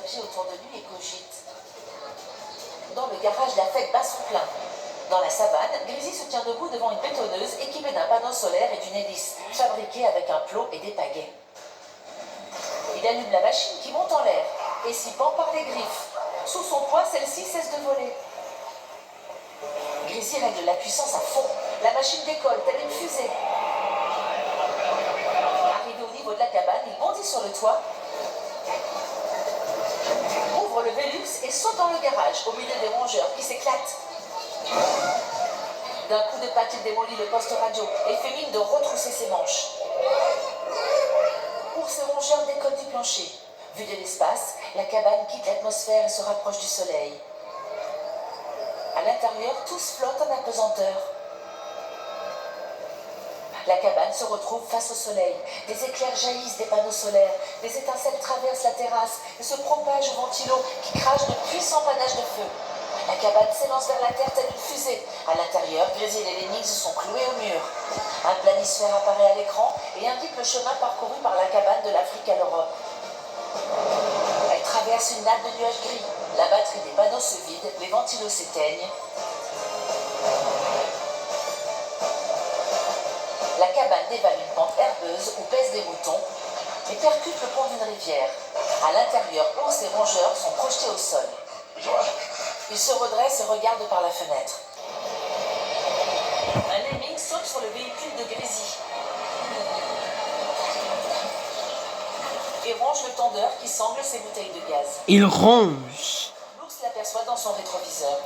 émerger autour de lui et cogite. Dans le garage, la fête bat son plein. Dans la savane, Grisi se tient debout devant une bétonneuse équipée d'un panneau solaire et d'une hélice, fabriquée avec un plot et des pagaies. Il allume la machine qui monte en l'air et s'y pend par les griffes. Sous son poids, celle-ci cesse de voler. Grisi règle la puissance à fond. La machine décolle, telle une fusée. Arrivé au niveau de la cabane, il bondit sur le toit, ouvre le Velux et saute dans le garage, au milieu des rongeurs qui s'éclatent. D'un coup de patte, il démolit le poste radio et fait mine de retrousser ses manches. Ours et rongeurs décollent du plancher. Vue de l'espace, la cabane quitte l'atmosphère et se rapproche du soleil. À l'intérieur, tous flottent en apesanteur. La cabane se retrouve face au soleil. Des éclairs jaillissent des panneaux solaires. Des étincelles traversent la terrasse et se propagent au ventilo qui crache de puissants panaches de feu. La cabane s'élance vers la terre telle une fusée. À l'intérieur, Grisi et les Lemmings sont cloués au mur. Un planisphère apparaît à l'écran et indique le chemin parcouru par la cabane de l'Afrique à l'Europe. Elle traverse une nappe de nuages gris. La batterie des panneaux se vide, les ventilos s'éteignent. La cabane dévale une pente herbeuse où pèsent des moutons et percute le pont d'une rivière. À l'intérieur, ours et rongeurs sont projetés au sol. Ils se redressent et regardent par la fenêtre. Un lemming saute sur le véhicule de Grisi et ronge le tendeur qui sangle ses bouteilles de gaz. Il ronge. L'ours l'aperçoit dans son rétroviseur.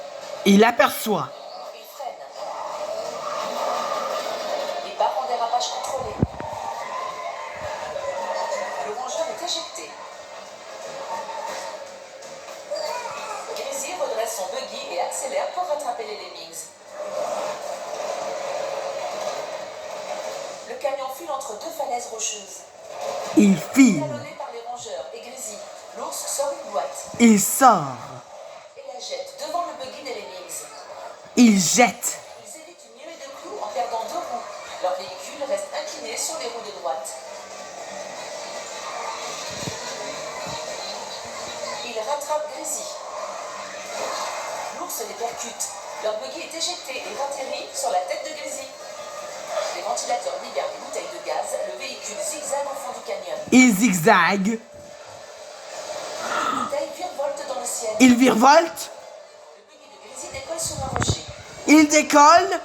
Il aperçoit. Il freine. Il part en dérapage contrôlé. Le rongeur est éjecté. Grisi redresse son buggy et accélère pour rattraper les lemmings. Le camion file entre deux falaises rocheuses. Il file. Talonné par les rongeurs et Grisi, l'ours sort une boîte Il sort. et la jette devant le buggy des lemmings. Il jette. Ils évitent une nuée de clous en perdant deux roues. Leur véhicule reste incliné sur les roues de droite. Ils rattrapent Grisi. L'ours les percute. Leur buggy est éjecté et atterrit sur la tête de Grisi. Les ventilateurs libèrent des bouteilles de gaz. Le véhicule zigzague au fond du canyon. Il zigzague. Les bouteilles virevoltent dans le ciel. Il virevolte. Le buggy de Grisi décolle sur un rocher. Il décolle.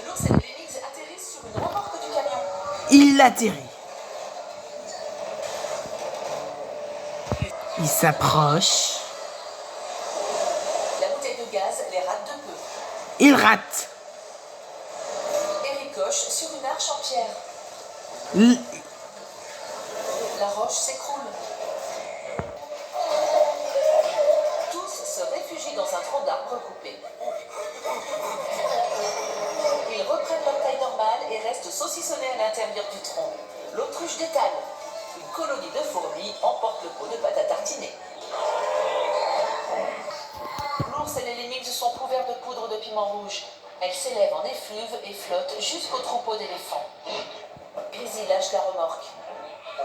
Et l'ours et les lemmings atterrissent sur une remorque du camion. Il atterrit. Il s'approche. La bouteille de gaz les rate de peu Il rate. et ricoche sur une arche en pierre. L- La roche s'écroule. Tous se réfugient dans un tronc d'arbre coupé. Ils reprennent leur taille normale et restent saucissonnés à l'intérieur du tronc. L'autruche détale. Une colonie de fourmis emporte le pot de pâte à tartiner. L'ours et les lemmings sont couverts de poudre de piment rouge. Elles s'élèvent en effluve et flottent jusqu'au troupeau d'éléphants. Grisi lâche la remorque.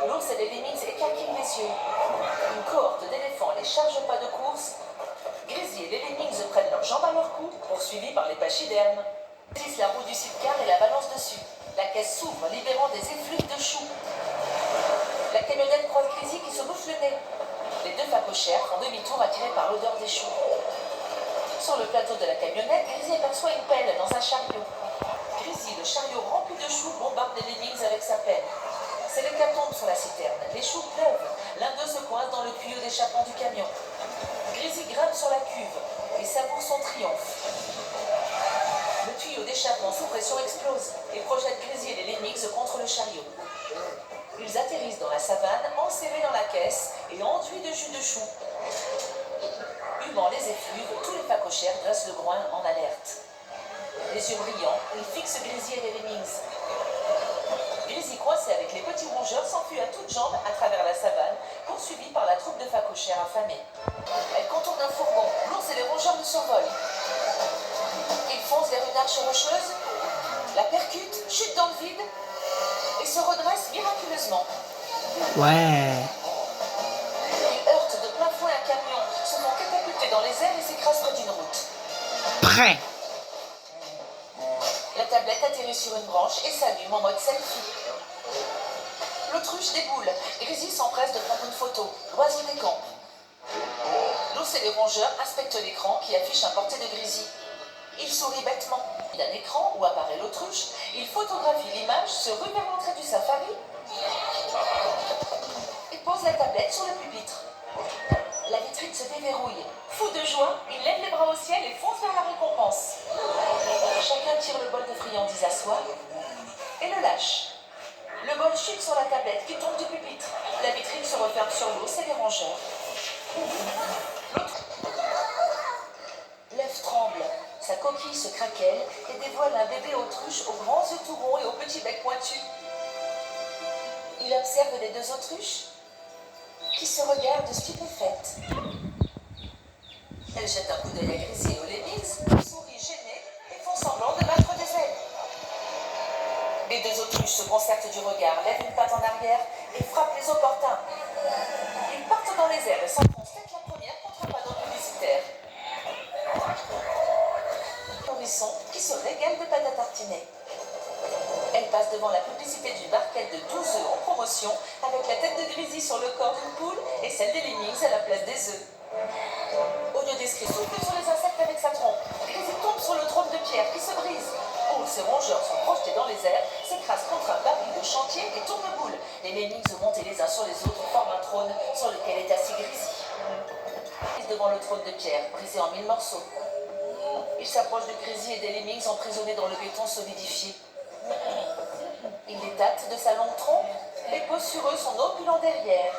L'ours et les lemmings écarquillent les yeux. Une cohorte d'éléphants les charge pas de course. Grisi et les lemmings prennent leurs jambes à leur cou, poursuivis par les pachydermes. Glisse la roue du sidecar et la balance dessus. La caisse s'ouvre, libérant des effluves de choux. La camionnette croise Grisi qui se bouffe le nez. Les deux phacochères font demi-tour attirés par l'odeur des choux. Sur le plateau de la camionnette, Grisi aperçoit une pelle dans un chariot. Grisi, le chariot rempli de choux, bombarde les lemmings avec sa pelle. C'est l'hécatombe sur la citerne. Les choux pleuvent. L'un d'eux se coince dans le tuyau d'échappement du camion. Grisi grimpe sur la cuve et savoure son triomphe. Le tuyau d'échappement sous pression explose et projette Grisi et les lemmings contre le chariot. Ils atterrissent dans la savane, enserrés dans la caisse et enduits de jus de chou. Humant les effluves, tous les phacochères dressent le groin en alerte. Les yeux brillants, ils fixent Grisi et les lemmings. Grisi, coincé avec les petits rongeurs, s'enfuit à toutes jambes à travers la savane, poursuivi par la troupe de phacochères affamés. Elle contourne un fourgon, l'ours et les rongeurs le survolent. Ils foncent vers une arche rocheuse, la percutent, chutent dans le vide et se redressent miraculeusement. Ouais. Ils heurtent Vrai. La tablette atterrit sur une branche et s'allume en mode selfie. L'autruche déboule. Grisy s'empresse de prendre une photo. L'oiseau décampe. L'ours et les rongeurs inspectent l'écran qui affiche un portrait de Grisy. Il sourit bêtement. D'un écran où apparaît l'autruche, il photographie l'image, se rue vers l'entrée du safari et pose la tablette sur le pupitre. La vitrine se déverrouille. Fou de joie, il lève les bras au ciel et fonce vers la récompense. Chacun tire le bol de friandises à soi et le lâche. Le bol chute sur la tablette qui tombe du pupitre. La vitrine se referme sur l'ours et les rongeurs. L'œuf tremble. Sa coquille se craquelle et dévoile un bébé autruche aux grands yeux tout ronds et au petit bec pointu. Il observe les deux autruches qui se regardent stupéfaites. Elle jette un coup d'œil à Grisy et aux lemmings, sourit gênée et font semblant de battre des ailes. Les deux autruches se concertent du regard, lèvent une patte en arrière et frappent les opportuns. Ils partent dans les airs et s'enfoncent tête la première contre un panneau publicitaire. Nourrisson qui se régale de pâte à tartiner. Elle passe devant la publicité d'une barquette de 12 œufs en promotion avec la tête de Grisy sur le corps d'une poule et celle des lemmings à la place des œufs. Au lieu d'escrire, souffle sur les insectes avec sa trompe. Grisy tombe sur le trône de pierre qui se brise. Ours et rongeurs sont projetés dans les airs, s'écrasent contre un baril de chantier et tournent boule. Les lemmings montés les uns sur les autres forment un trône sur lequel est assis Grisy. Devant le trône de pierre, brisé en 1000 morceaux. Il s'approche de Grisy et des lemmings emprisonnés dans le béton solidifié. Il les tâte de sa longue trompe et pose sur eux son opulent derrière.